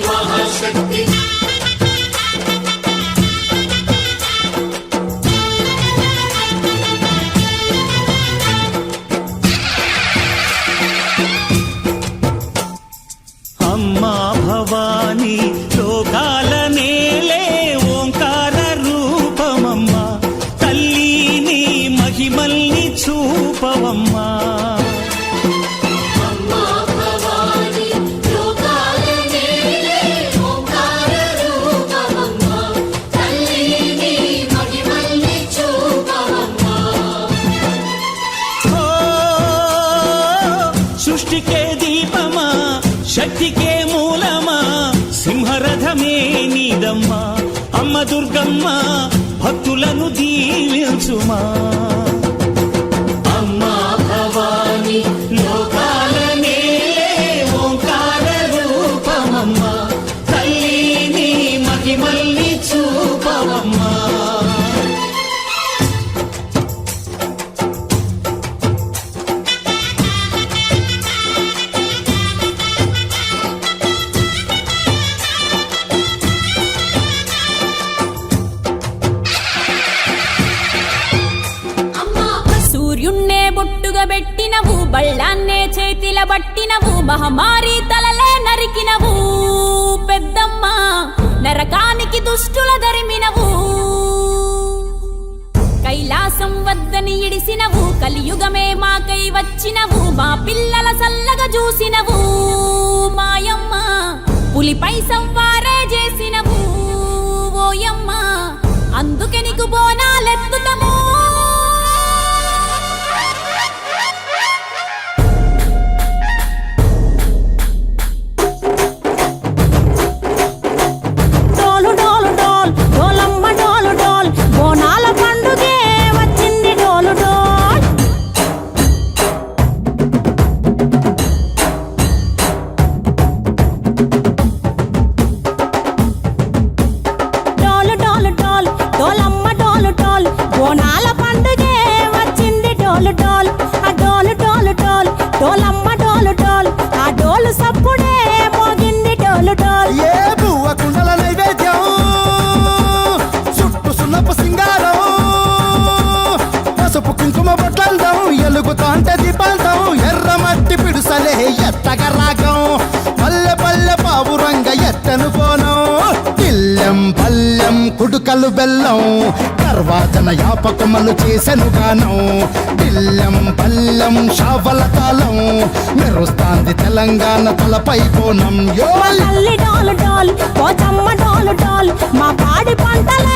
మహాశక్తి అమ్మా భవానీ లోకాల నేలే ఓంకార రూపమమ్మా తల్లి నీ మహిమల్ని చూపవమ్మా సృష్టికే దీపమా శక్తికే మూలమా సింహరథమే నీదమ్మా అమ్మ దుర్గమ్మ భక్తులను దీవించుమా అమ్మా భవానీ లోకాల నేలే ఓంకార రూపమమ్మా తల్లి నీ మహిమల్ని చూపవమ్మా సూర్యున్నే బొట్టుగా పెట్టినవు బళ్ళాన్నే చేతిల బట్టినవు మహమారి తలలే నరికినవు పెద్దమ్మ నరకానికి దుష్టుల దరిమినవు కైలాసం వద్దని ఇడిసినవు కలియుగమే మాకై వచ్చినవు మా పిల్లల సల్లగా చూసినవు మాయమ్మ పులిపై సంవారే చేసినవు ఓయమ్మ అందుకే నీకు బోనాలెత్తుతము కుంకుమ బొట్లందం ఎలుగుతాంటే దీపాంతం ఎర్రమట్టి పిడుసలే ఎత్తగా రాగం పల్లె పల్లె పావురంగ ఎత్తను కోనం పిల్లెం పల్లెం కుడుకలు బెల్లం తర్వాతన యాపకమలు చేసెను గానం పిల్లెం పల్లెం షావల తాళం మెరుస్తాంది తెలంగాణ తలపై కోణం డాలు డాలు పోచమ్మ డాలు డాలు మా పాడి పంటల